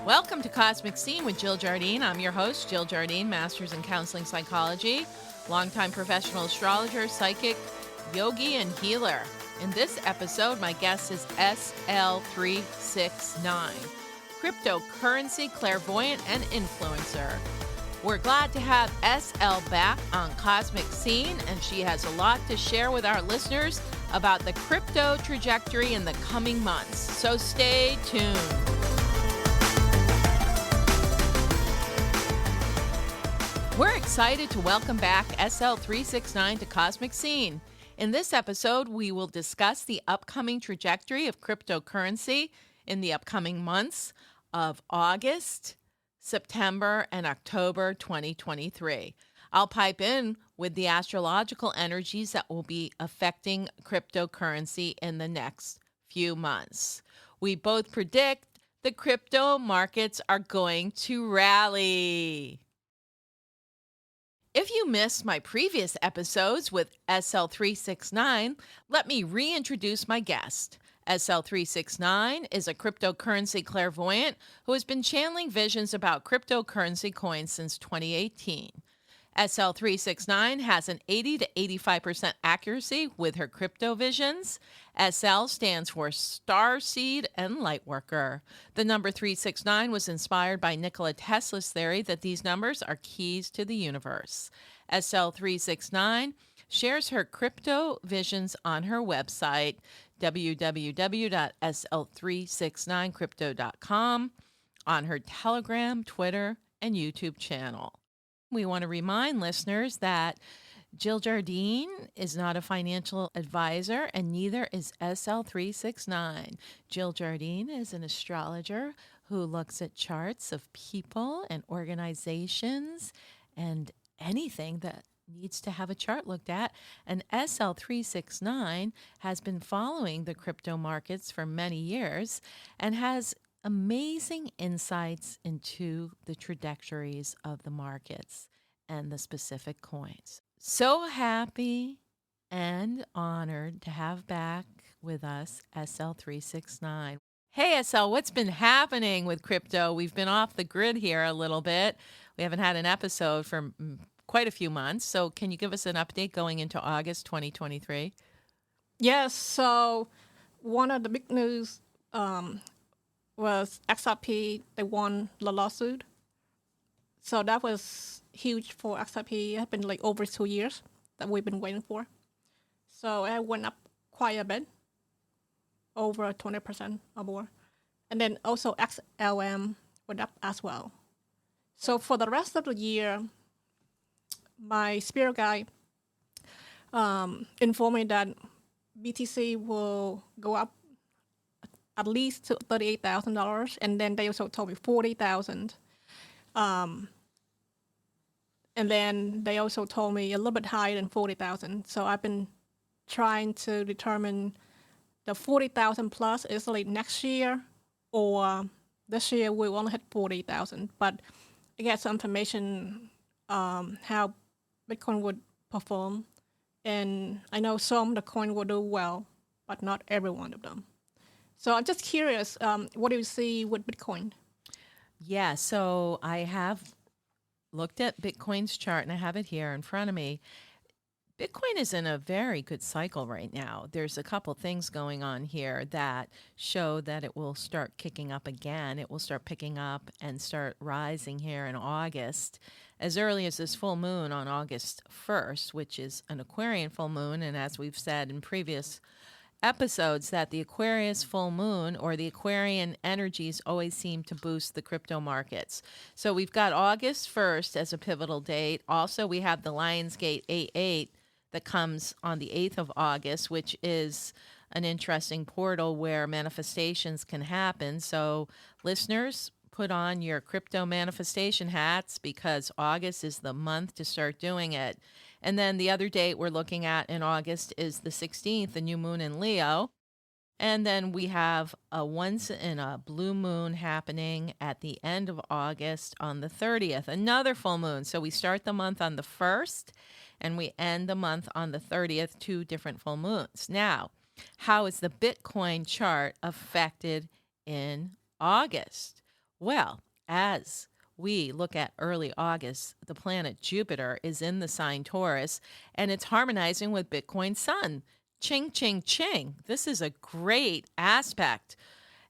Welcome to Cosmic Scene with Jill Jardine. I'm your host, Jill Jardine, Master's in Counseling Psychology, longtime professional astrologer, psychic, yogi, and healer. In this episode, my guest is SL369, cryptocurrency, clairvoyant, and influencer. We're glad to have SL back on Cosmic Scene, and she has a lot to share with our listeners about the crypto trajectory in the coming months. So stay tuned. We're excited to welcome back SL369 to Cosmic Scene. In this episode, we will discuss the upcoming trajectory of cryptocurrency in the upcoming months of August, September, and October 2023. I'll pipe in with the astrological energies that will be affecting cryptocurrency in the next few months. We both predict the crypto markets are going to rally. If you missed my previous episodes with SL369, let me reintroduce my guest. SL369 is a cryptocurrency clairvoyant who has been channeling visions about cryptocurrency coins since 2018. SL369 has an 80 to 85% accuracy with her crypto visions. SL stands for Starseed and Lightworker. The number 369 was inspired by Nikola Tesla's theory that these numbers are keys to the universe. SL369 shares her crypto visions on her website, www.sl369crypto.com, on her Telegram, Twitter, and YouTube channel. We want to remind listeners that Jill Jardine is not a financial advisor, and neither is SL369. Jill Jardine is an astrologer who looks at charts of people and organizations and anything that needs to have a chart looked at. And SL369 has been following the crypto markets for many years and has amazing insights into the trajectories of the markets and the specific coins. So happy and honored to have back with us SL369. Hey SL, what's been happening with crypto? We've been off the grid here a little bit. We haven't had an episode for quite a few months. So can you give us an update going into August 2023? Yes, so one of the big news was XRP, they won the lawsuit. So that was huge for XRP. It had been like over 2 years that we've been waiting for. So it went up quite a bit, over 20% or more. And then also XLM went up as well. So for the rest of the year, my spirit guide informed me that BTC will go up at least to $38,000, and then they also told me $40,000. And then they also told me a little bit higher than $40,000. So I've been trying to determine the $40,000 plus is like next year, or this year we only hit $40,000. But I get some information how Bitcoin would perform, and I know some of the coin will do well, but not every one of them. So I'm just curious, what do you see with Bitcoin? Yeah, so I have looked at Bitcoin's chart, and I have it here in front of me. Bitcoin is in a very good cycle right now. There's a couple things going on here that show that it will start kicking up again. It will start picking up and start rising here in August, as early as this full moon on August 1st, which is an Aquarian full moon. And as we've said in previous episodes, that the Aquarius full moon or the Aquarian energies always seem to boost the crypto markets. So we've got August 1st as a pivotal date. Also, we have the Lionsgate 88 that comes on the 8th of August, which is an interesting portal where manifestations can happen. So listeners, put on your crypto manifestation hats, because August is the month to start doing it. And then the other date we're looking at in August is the 16th, the new moon in Leo. And then we have a once in a blue moon happening at the end of August on the 30th, another full moon. So we start the month on the 1st and we end the month on the 30th, 2 different full moons. Now, how is the Bitcoin chart affected in August? Well, as we look at early August, the planet Jupiter is in the sign Taurus and it's harmonizing with Bitcoin Sun. Ching, ching, ching. This is a great aspect.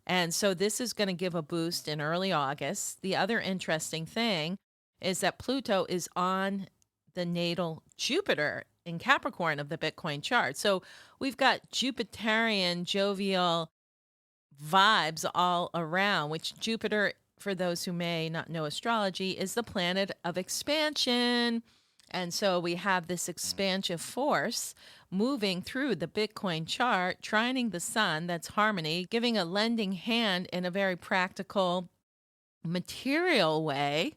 And so this is going to give a boost in early August. The other interesting thing is that Pluto is on the natal Jupiter in Capricorn of the Bitcoin chart. So we've got Jupiterian, jovial vibes all around, which Jupiter, for those who may not know astrology, is the planet of expansion. And so we have this expansive force moving through the Bitcoin chart, trining the sun, that's harmony, giving a lending hand in a very practical, material way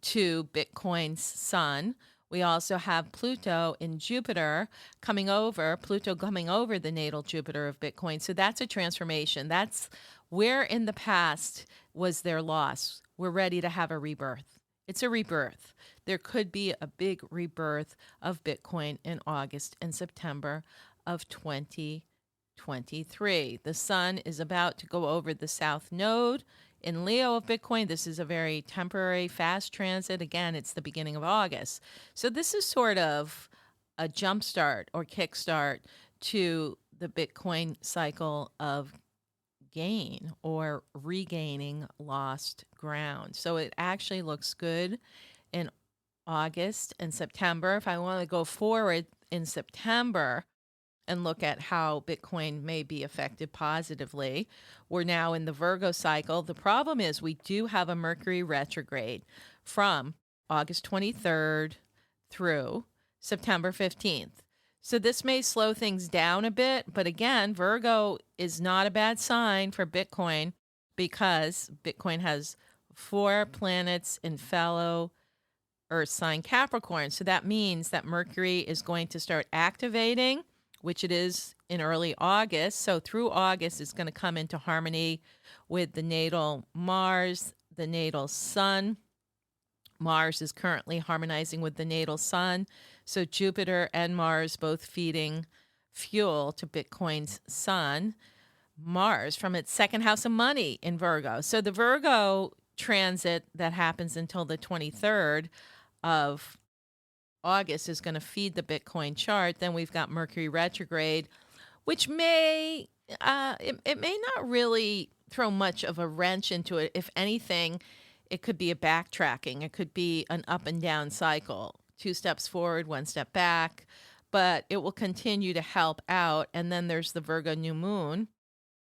to Bitcoin's sun. We also have Pluto in Jupiter Pluto coming over the natal Jupiter of Bitcoin. So that's a transformation. That's where in the past was their loss. We're ready to have a rebirth. It's a rebirth. There could be a big rebirth of Bitcoin in August and September of 2023. The sun is about to go over the south node in Leo of Bitcoin. This is a very temporary, fast transit. Again, it's the beginning of August. So this is sort of a jumpstart or kickstart to the Bitcoin cycle of gain or regaining lost ground. So it actually looks good in August and September. If I want to go forward in September and look at how Bitcoin may be affected positively, we're now in the Virgo cycle. The problem is we do have a Mercury retrograde from August 23rd through September 15th. So this may slow things down a bit, but again, Virgo is not a bad sign for Bitcoin because Bitcoin has 4 planets in fellow Earth sign Capricorn. So that means that Mercury is going to start activating, which it is in early August. So through August, it's going to come into harmony with the natal Mars, the natal Sun. Mars is currently harmonizing with the natal Sun. So Jupiter and Mars both feeding fuel to Bitcoin's Sun. Mars from its second house of money in Virgo. So the Virgo transit that happens until the 23rd of August is going to feed the Bitcoin chart. Then we've got Mercury retrograde, which may it may not really throw much of a wrench into it. If anything, it could be a backtracking. It could be an up and down cycle, 2 steps forward, 1 step back, but it will continue to help out. And then there's the Virgo new moon,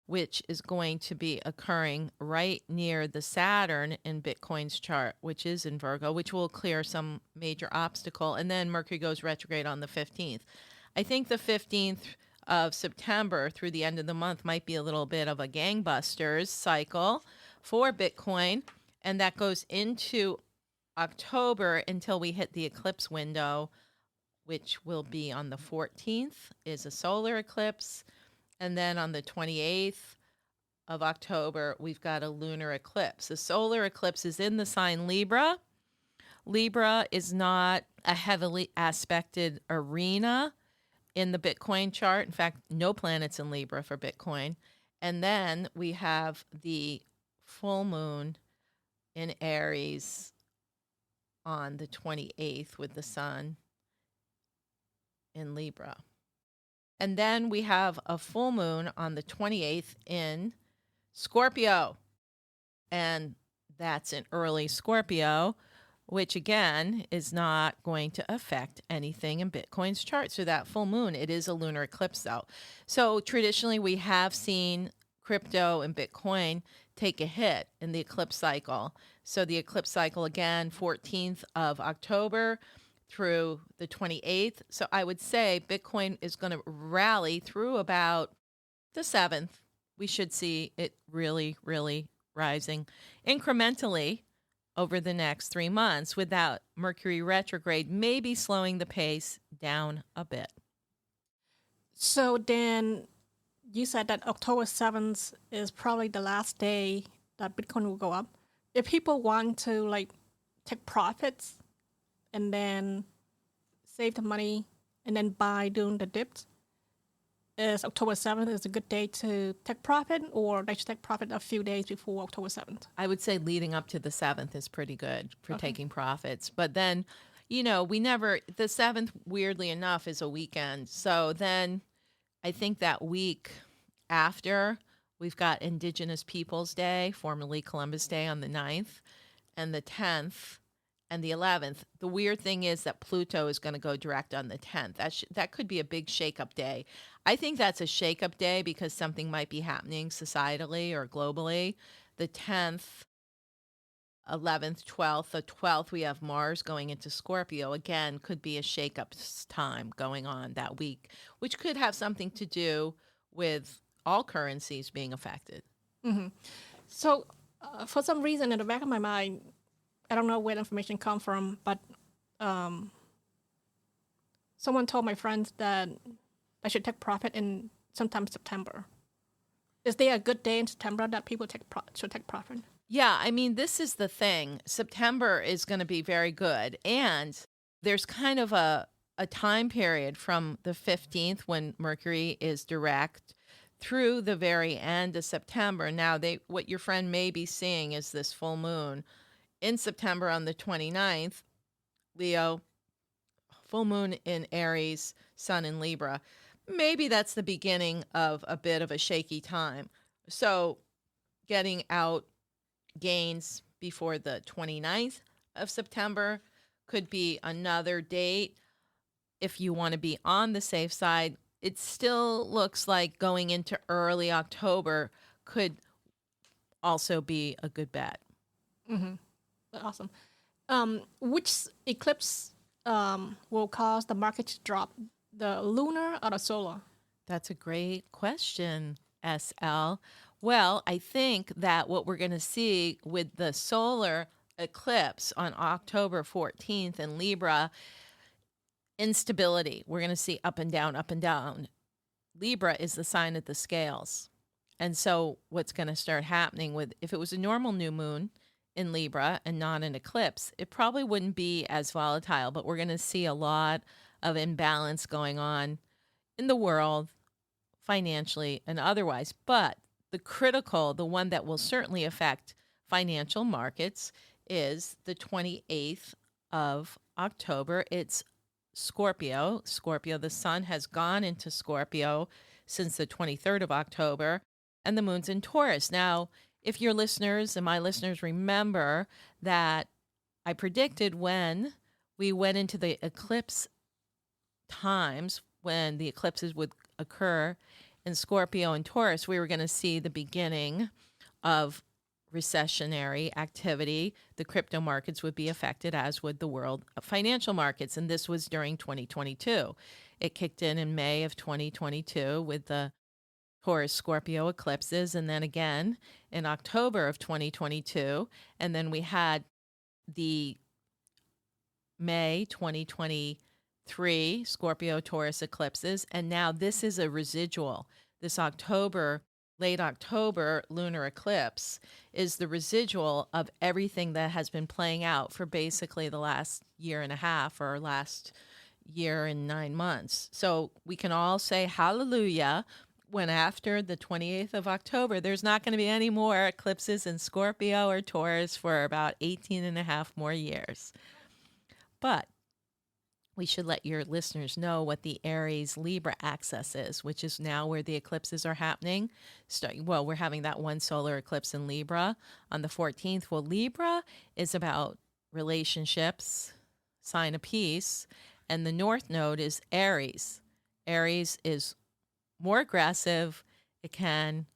which is going to be occurring right near the Saturn in Bitcoin's chart, which is in Virgo, which will clear some major obstacle. And then Mercury goes retrograde on the 15th. I think the 15th of September through the end of the month might be a little bit of a gangbusters cycle for Bitcoin. And that goes into October until we hit the eclipse window, which will be on the 14th, is a solar eclipse. And then on the 28th of October, we've got a lunar eclipse. The solar eclipse is in the sign Libra. Libra is not a heavily aspected arena in the Bitcoin chart. In fact, no planets in Libra for Bitcoin. And then we have the full moon in Aries on the 28th with the sun in Libra. And then we have a full moon on the 28th in Scorpio. And that's in early Scorpio, which again is not going to affect anything in Bitcoin's chart. So that full moon, it is a lunar eclipse though. So traditionally we have seen crypto and Bitcoin take a hit in the eclipse cycle. So the eclipse cycle again, 14th of October through the 28th. So I would say Bitcoin is going to rally through about the 7th. We should see it really, really rising incrementally over the next 3 months without Mercury retrograde maybe slowing the pace down a bit. So then you said that October 7th is probably the last day that Bitcoin will go up. If people want to like take profits and then save the money and then buy during the dips, is October 7th is a good day to take profit, or they should take profit a few days before October 7th? I would say leading up to the 7th is pretty good for Okay. taking profits. But then, the 7th, weirdly enough, is a weekend. So then I think that week after, we've got Indigenous Peoples Day, formerly Columbus Day, on the 9th, and the 10th and the 11th. The weird thing is that Pluto is going to go direct on the 10th. That could be a big shakeup day. I think that's a shakeup day because something might be happening societally or globally. The 10th, 11th, 12th. The 12th, we have Mars going into Scorpio. Again, could be a shakeup time going on that week, which could have something to do with all currencies being affected. So, for some reason, in the back of my mind, I don't know where the information come from, but someone told my friends that I should take profit in sometime September. Is there a good day in September that people should take profit? Yeah, I mean, this is the thing. September is going to be very good. And there's kind of a time period from the 15th when Mercury is direct through the very end of September. Now, what your friend may be seeing is this full moon in September on the 29th, Leo, full moon in Aries, sun in Libra. Maybe that's the beginning of a bit of a shaky time. So getting out gains before the 29th of September could be another date. If you want to be on the safe side, it still looks like going into early October could also be a good bet. Awesome. Which eclipse will cause the market to drop, the lunar or the solar? That's a great question, SL. Well, I think that what we're going to see with the solar eclipse on October 14th in Libra, instability. We're going to see up and down, up and down. Libra is the sign of the scales. And so what's going to start happening if it was a normal new moon in Libra and not an eclipse, it probably wouldn't be as volatile, but we're going to see a lot of imbalance going on in the world, financially and otherwise. But the one that will certainly affect financial markets is the 28th of October. It's Scorpio. Scorpio, the sun has gone into Scorpio since the 23rd of October, and the moon's in Taurus. Now, if your listeners and my listeners remember that I predicted when we went into the eclipse times, when the eclipses would occur in Scorpio and Taurus, we were going to see the beginning of recessionary activity. The crypto markets would be affected, as would the world financial markets. And this was during 2022. It kicked in May of 2022 with the Taurus Scorpio eclipses, and then again in October of 2022. And then we had the May 2023 Scorpio Taurus eclipses. And now this is a residual. This late October lunar eclipse is the residual of everything that has been playing out for basically the last year and a half or last year and 9 months. So we can all say hallelujah when after the 28th of October, there's not going to be any more eclipses in Scorpio or Taurus for about 18 and a half more years. But we should let your listeners know what the Aries Libra axis is, which is now where the eclipses are happening. Well, we're having that one solar eclipse in Libra on the 14th. Well, Libra is about relationships, sign of peace, and the North Node is Aries. Aries is more aggressive. It can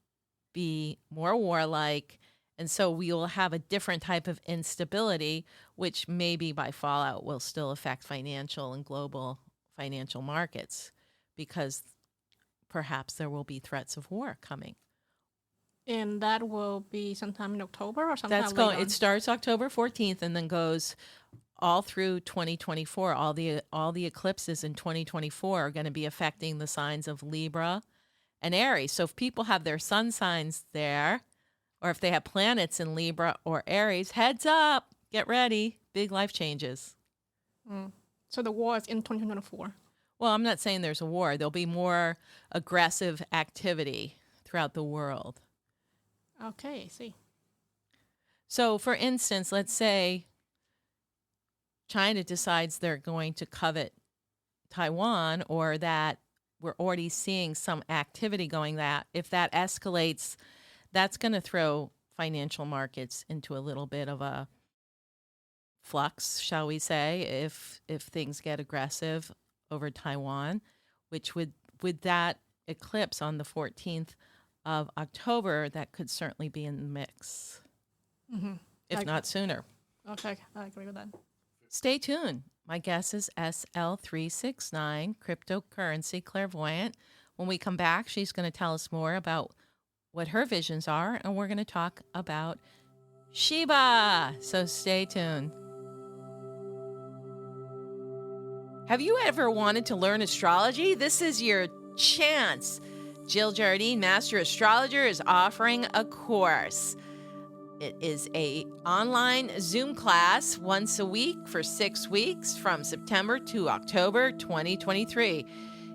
be more warlike. And so we will have a different type of instability, which maybe by fallout will still affect financial and global financial markets, because perhaps there will be threats of war coming. And that will be sometime in October or sometime later on? It starts October 14th and then goes all through 2024. All the eclipses in 2024 are going to be affecting the signs of Libra and Aries. So if people have their sun signs there, or if they have planets in Libra or Aries, heads up, get ready, big life changes. So the war is in 2024. Well, I'm not saying there's a war. There'll be more aggressive activity throughout the world. Okay, I see. So, for instance, let's say China decides they're going to covet Taiwan, or that we're already seeing some activity going that. If that escalates, that's going to throw financial markets into a little bit of a flux, shall we say, if things get aggressive over Taiwan, which would that eclipse on the 14th of October, that could certainly be in the mix, if Like- not sooner. Okay, I agree with that. Stay tuned. My guess is SL369, cryptocurrency clairvoyant. When we come back, she's going to tell us more about what her visions are, and we're going to talk about Shiba. So stay tuned. Have you ever wanted to learn astrology? This is your chance. Jill Jardine, Master Astrologer, is offering a course. It is a online Zoom class once a week for 6 weeks from September to October 2023.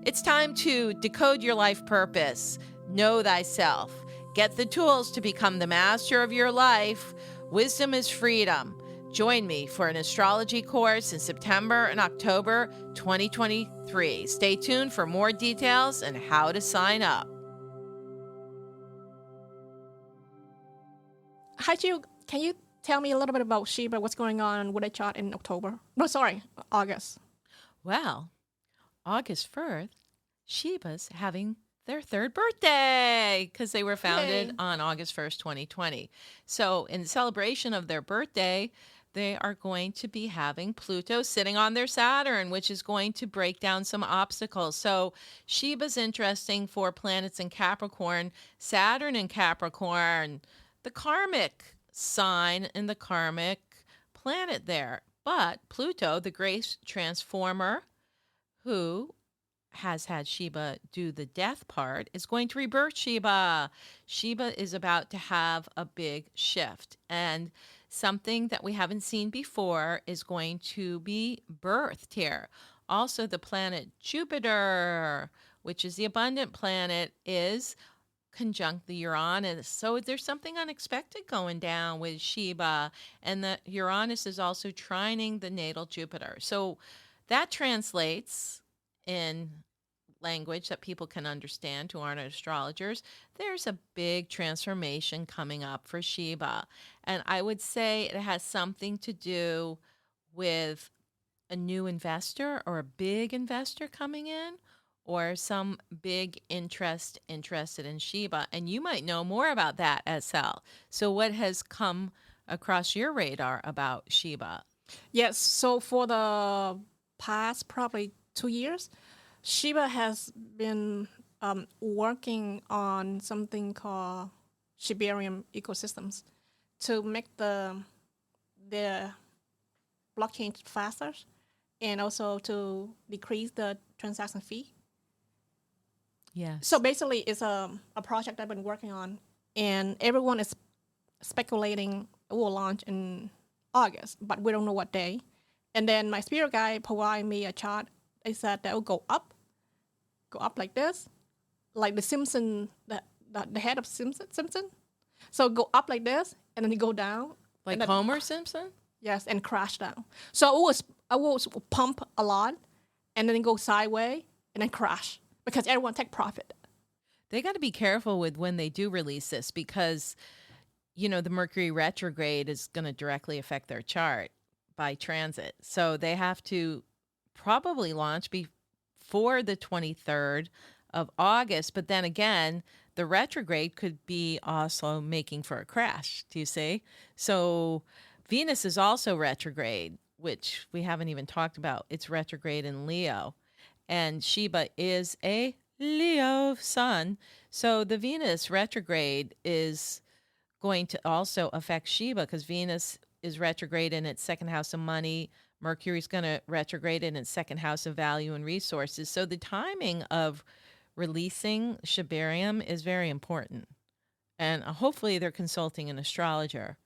It's time to decode your life purpose, know thyself, get the tools to become the master of your life. Wisdom is freedom. Join me for an astrology course in September and October 2023. Stay tuned for more details and how to sign up. Hi, Jill. Can you tell me a little bit about Shiba? What's going on with the chart in October? No, sorry, August. Well, August 1st, Shiba's having their third birthday because they were founded Yay. on August 1st, 2020. So, in celebration of their birthday, they are going to be having Pluto sitting on their Saturn, which is going to break down some obstacles. So, Shiba's interesting for planets in Capricorn, Saturn in Capricorn, the karmic sign and the karmic planet there. But Pluto, the great transformer, who has had Shiba do the death part, is going to rebirth Shiba. Shiba is about to have a big shift, and something that we haven't seen before is going to be birthed here. Also, the planet Jupiter, which is the abundant planet, is conjunct the Uranus. So there's something unexpected going down with Shiba, and the Uranus is also trining the natal Jupiter. So that translates in language that people can understand who aren't astrologers. There's a big transformation coming up for Shiba. And I would say it has something to do with a new investor or a big investor coming in, or some big interested in Shiba. And you might know more about that, SL. So what has come across your radar about Shiba? Yes, so for the past probably 2 years, Shiba has been working on something called Shibarium ecosystems to make the blockchain faster, and also to decrease the transaction fee. Yes. So basically, it's a project I've been working on, and everyone is speculating it will launch in August, but we don't know what day. And then my spirit guide provided me a chart. They said that will go up like this, like the Simpson, the head of Simpson. So go up like this, and then it go down. Like and then, Homer Simpson? Yes, and crash down. So I was pump a lot, and then go sideways, and then crash because everyone take profit. They got to be careful with when they do release this, because, you know, the Mercury retrograde is going to directly affect their chart by transit. So they have to probably launch before the 23rd of August. But then again, the retrograde could be also making for a crash. Do you see? So Venus is also retrograde, which we haven't even talked about. It's retrograde in Leo. And Shiba is a Leo sun. So the Venus retrograde is going to also affect Shiba, because Venus is retrograde in its second house of money. Mercury's going to retrograde in its second house of value and resources. So the timing of releasing Shibarium is very important. And hopefully they're consulting an astrologer.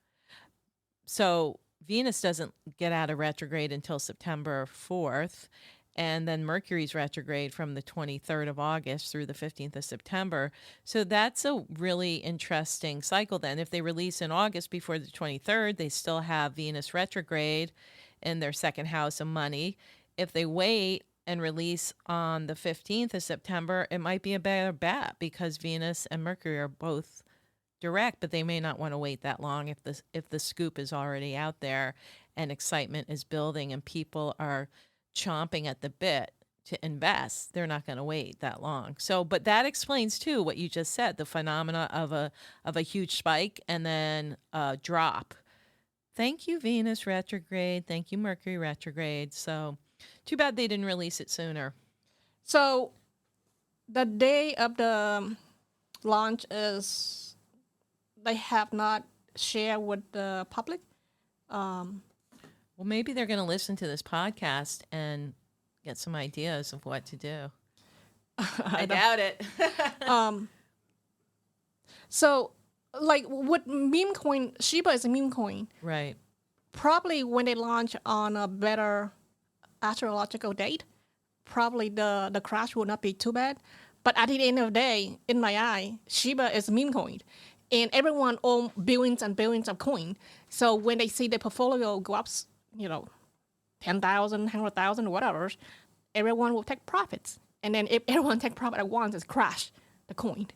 So Venus doesn't get out of retrograde until September 4th. And then Mercury's retrograde from the 23rd of August through the 15th of September. So that's a really interesting cycle then. If they release in August before the 23rd, they still have Venus retrograde in their second house of money. If they wait and release on the 15th of September, it might be a better bet because Venus and Mercury are both direct, but they may not want to wait that long if the scoop is already out there and excitement is building and people are chomping at the bit to invest. They're not going to wait that long. So, but that explains too what you just said, the phenomena of a huge spike and then a drop. Thank you, Venus retrograde. Thank you, Mercury retrograde. So, too bad they didn't release it sooner. So the day of the launch is they have not shared with the public. Well, maybe they're going to listen to this podcast and get some ideas of what to do. I doubt it. So, like with meme coin, Shiba is a meme coin. Right. Probably when they launch on a better astrological date, probably the crash will not be too bad. But at the end of the day, in my eye, Shiba is a meme coin. And everyone owns billions and billions of coin. So when they see the portfolio go up, 10,000, 100,000, whatever, everyone will take profits. And then if everyone take profit at once, it's crash the coin.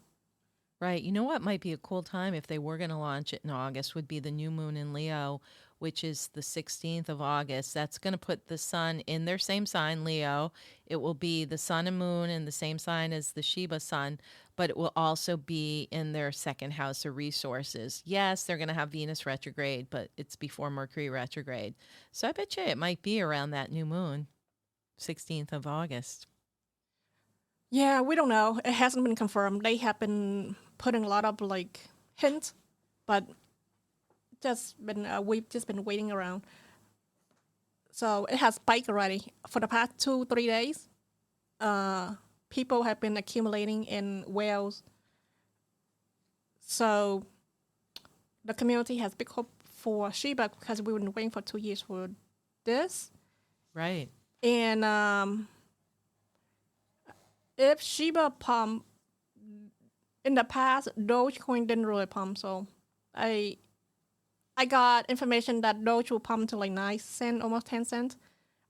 Right. You know what might be a cool time if they were going to launch it in August would be the new moon in Leo, which is the 16th of August. That's going to put the sun in their same sign, Leo. It will be the sun and moon in the same sign as the Shiba sun, but it will also be in their second house of resources. Yes, they're going to have Venus retrograde, but it's before Mercury retrograde. So I bet you it might be around that new moon, 16th of August. Yeah, we don't know. It hasn't been confirmed. They have been putting a lot of hints, but we've just been waiting around. So it has spiked already for the past 2-3 days. People have been accumulating in whales. So the community has big hope for Shiba because we've been waiting for 2 years for this. Right. And if Shiba pump, in the past, Dogecoin didn't really pump. So I got information that Doge will pump to 9 cents, almost 10 cents.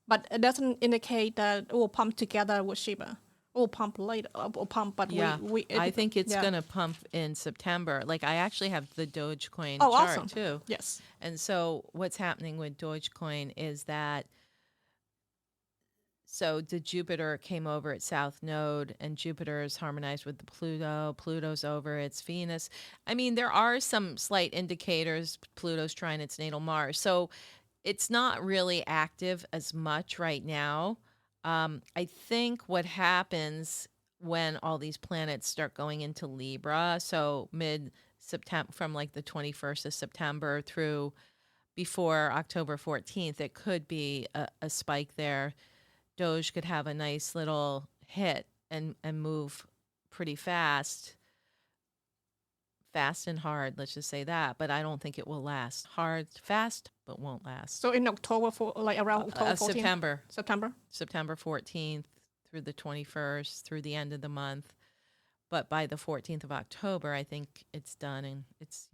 But it doesn't indicate that it will pump together with Shiba. It will pump later. Will pump, but yeah, I think it's yeah. going to pump in September. I actually have the Dogecoin Oh, chart awesome. too. Yes. And so what's happening with Dogecoin is that so the Jupiter came over its south node and Jupiter is harmonized with the Pluto. Pluto's over its Venus. I mean, there are some slight indicators. Pluto's trying its natal Mars. So it's not really active as much right now. I think what happens when all these planets start going into Libra, so mid-September, from the 21st of September through before October 14th, it could be a spike there. Doge could have a nice little hit and move pretty fast and hard, let's just say that, but I don't think it will last. Hard, fast, but won't last. So in October, around October 14th? September 14th through the 21st, through the end of the month. But by the 14th of October, I think it's done. And it's,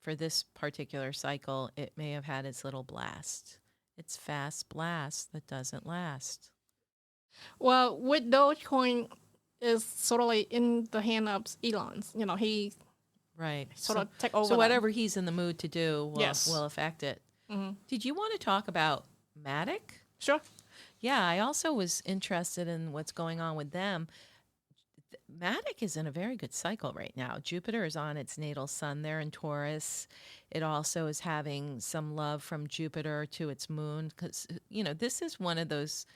for this particular cycle, it may have had its little blast. It's fast blast that doesn't last. Well, with Dogecoin, is sort of in the hand of Elon's. He right sort of take over. So whatever he's in the mood to do will affect it. Mm-hmm. Did you want to talk about Matic? Sure. Yeah, I also was interested in what's going on with them. Matic is in a very good cycle right now. Jupiter is on its natal sun there in Taurus. It also is having some love from Jupiter to its moon because, this is one of those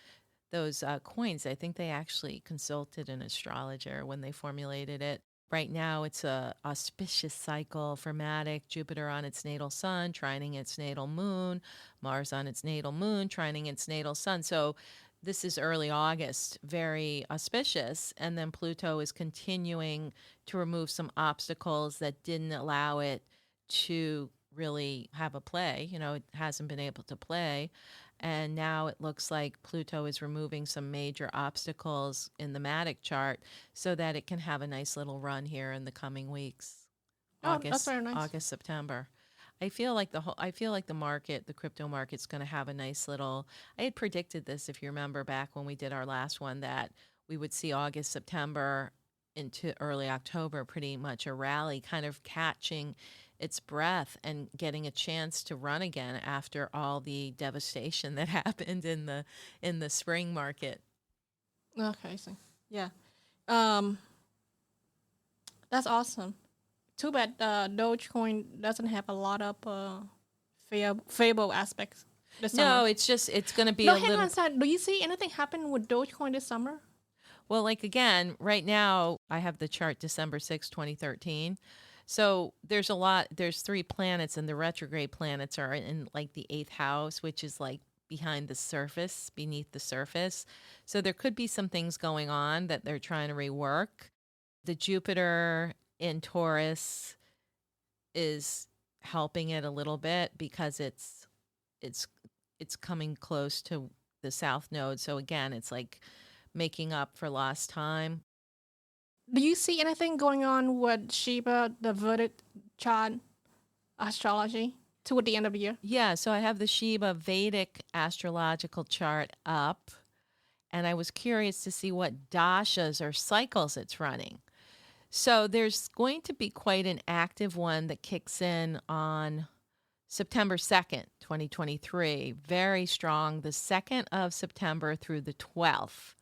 coins. I think they actually consulted an astrologer when they formulated it. Right now, it's a auspicious cycle for Matic. Jupiter on its natal sun, trining its natal moon. Mars on its natal moon, trining its natal sun. So this is early August, very auspicious. And then Pluto is continuing to remove some obstacles that didn't allow it to really have a play. It hasn't been able to play. And now it looks like Pluto is removing some major obstacles in the Matic chart so that it can have a nice little run here in the coming weeks. Oh, that's very nice. August, September. I feel like the market, the crypto market's going to have a nice little. I had predicted this, if you remember back when we did our last one, that we would see August, September into early October, pretty much a rally, kind of catching its breath and getting a chance to run again after all the devastation that happened in the spring market. Okay, I see. Yeah. Um, that's awesome. Too bad Dogecoin doesn't have a lot of favorable aspects this No, summer. it's going to be No, a hang little. on a second. Do you see anything happen with Dogecoin this summer? Well, like again, right now I have the chart December 6, 2013. So there's a lot, there's 3 planets, and the retrograde planets are in like the 8th house, which is like behind the surface, beneath the surface. So there could be some things going on that they're trying to rework. The Jupiter in Taurus is helping it a little bit because it's it's coming close to the south node. So again, it's like making up for lost time. Do you see anything going on with Shiba, the verdict chart astrology toward the end of the year? Yeah, so I have the Shiba Vedic astrological chart up, and I was curious to see what dashas or cycles it's running. So there's going to be quite an active one that kicks in on September 2nd, 2023. Very strong, the 2nd of September through the 12th.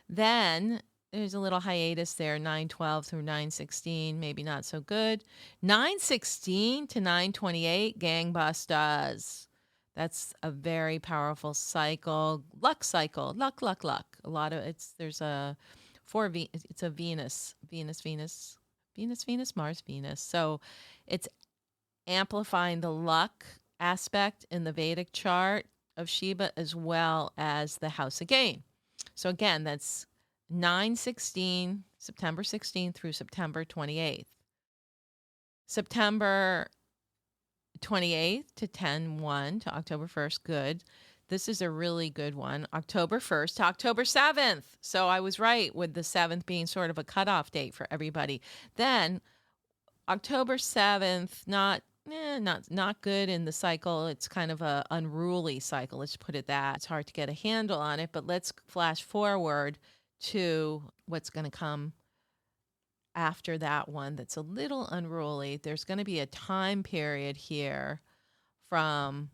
Then there's a little hiatus there, 9/12 through 9/16, maybe not so good. 9/16 to 9/28, gangbusters. That's a very powerful cycle, luck cycle, luck, luck, luck. A lot of there's a it's a Venus, Mars, Venus. So it's amplifying the luck aspect in the Vedic chart of Shiba as well as the house of gain. So again, that's 9/16, September 16th through September 28th. September 28th to 10/1 to October 1st, good. This is a really good one. October 1st to October 7th. So I was right with the 7th being sort of a cutoff date for everybody. Then October 7th, not good in the cycle. It's kind of a unruly cycle. Let's put it that. It's hard to get a handle on it, but let's flash forward to what's going to come after that one that's a little unruly. There's going to be a time period here from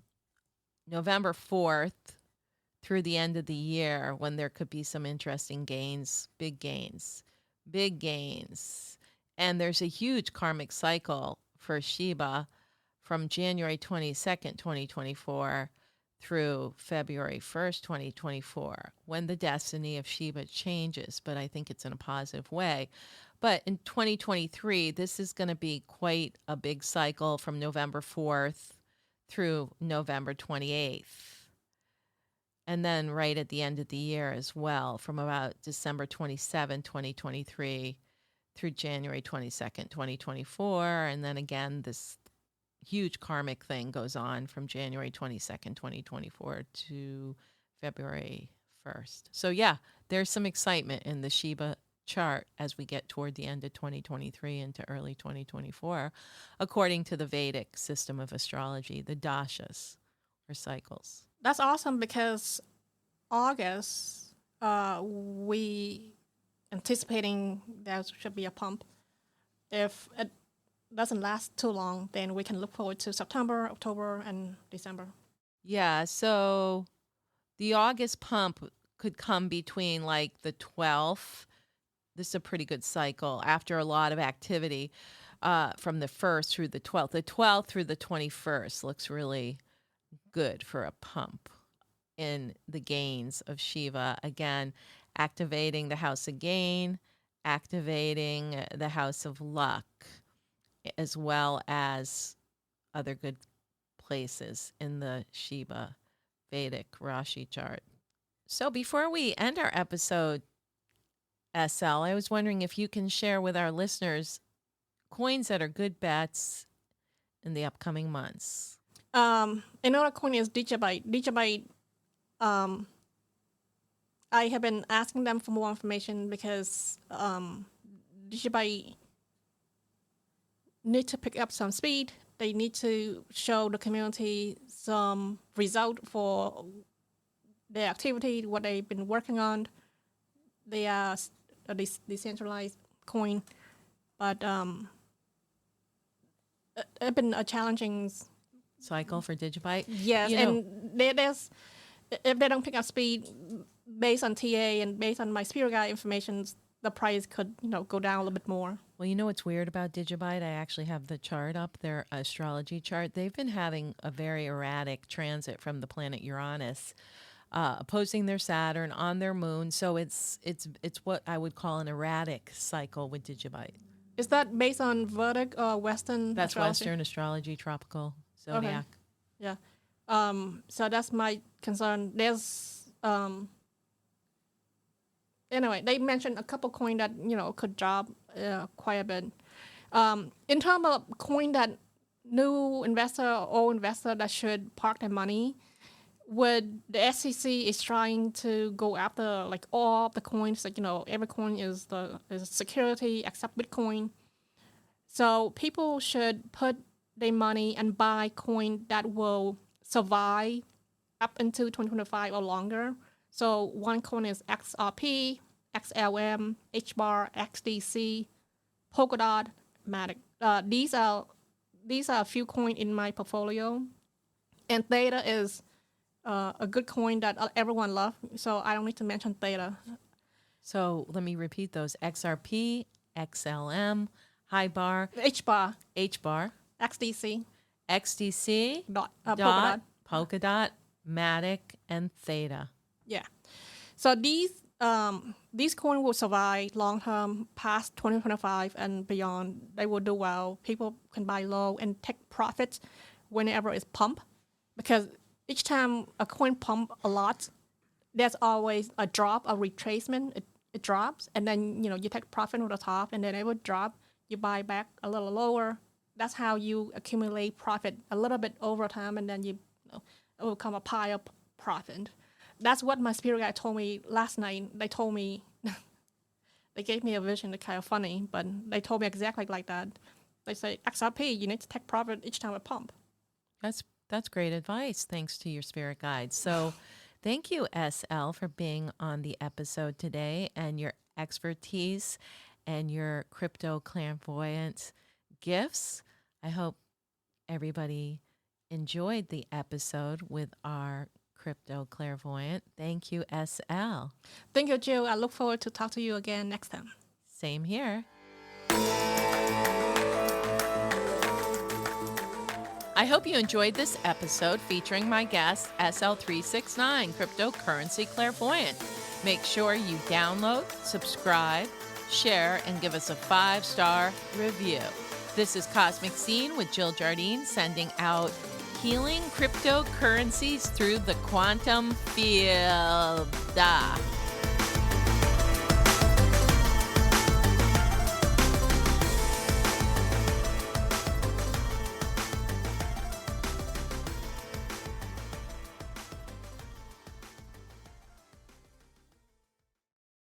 November 4th through the end of the year when there could be some interesting gains, big gains, big gains. And there's a huge karmic cycle for Shiba from January 22nd, 2024 through February 1st, 2024, when the destiny of Shiba changes, but I think it's in a positive way. But in 2023, this is going to be quite a big cycle from November 4th through November 28th. And then right at the end of the year as well, from about December 27, 2023 through January 22nd, 2024. And then again, this huge karmic thing goes on from January 22nd, 2024 to February 1st. So yeah, there's some excitement in the Shiba chart as we get toward the end of 2023 into early 2024, according to the Vedic system of astrology, the dashas or cycles. That's awesome because August, we anticipating there should be a pump. If it doesn't last too long, then we can look forward to September, October, and December. Yeah, so the August pump could come between like the 12th. This is a pretty good cycle after a lot of activity from the 1st through the 12th. The 12th through the 21st looks really good for a pump in the gains of Shiva. Again, activating the house of gain, activating the house of luck, as well as other good places in the Shiba Vedic Rashi chart. So before we end our episode, SL, I was wondering if you can share with our listeners coins that are good bets in the upcoming months. Another coin is Digibyte. Digibyte I have been asking them for more information because Shiba need to pick up some speed. They need to show the community some result for their activity, what they've been working on. They are a decentralized coin, but it's been a challenging cycle for Digibyte. yes, and there's if they don't pick up speed based on TA and based on my spirit guide information, the price could go down a little bit more. Well, you know what's weird about Digibyte? I actually have the chart up, their astrology chart. They've been having a very erratic transit from the planet Uranus, opposing their Saturn on their moon. So it's what I would call an erratic cycle with Digibyte. Is that based on Vedic or Western That's astrology? Western astrology, tropical zodiac. Okay. Yeah. So that's my concern. There's anyway, they mentioned a couple coin that could drop quite a bit. In terms of coin that new investor or old investor that should park their money, would the SEC is trying to go after like all the coins, like every coin is security except Bitcoin. So people should put their money and buy coin that will survive up until 2025 or longer. So one coin is XRP, XLM, HBAR, XDC, Polkadot, Matic. These are a few coins in my portfolio, and Theta is a good coin that everyone loves. So I don't need to mention Theta. So let me repeat those: XRP, XLM, HIBAR, HBAR, XDC, Polkadot. Polkadot, Matic, and Theta. Yeah. So these coins will survive long term past 2025 and beyond. They will do well. People can buy low and take profits whenever it's pumped, because each time a coin pump a lot, there's always a drop, a retracement. It drops, and then you take profit on the top, and then it would drop. You buy back a little lower. That's how you accumulate profit a little bit over time, and then it will become a pile of profit. That's what my spirit guide told me last night. They told me, they gave me a vision that's kind of funny, but they told me exactly like that. They say, XRP, you need to take profit each time it pump. That's great advice, thanks to your spirit guide. So thank you, SL, for being on the episode today and your expertise and your crypto clairvoyant gifts. I hope everybody enjoyed the episode with our crypto clairvoyant. Thank you, SL. Thank you, Jill. I look forward to talk to you again next time. Same here. I hope you enjoyed this episode featuring my guest, SL369, cryptocurrency clairvoyant. Make sure you download, subscribe, share, and give us a 5-star review. This is Cosmic Scene with Jill Jardine, sending out healing cryptocurrencies through the quantum field.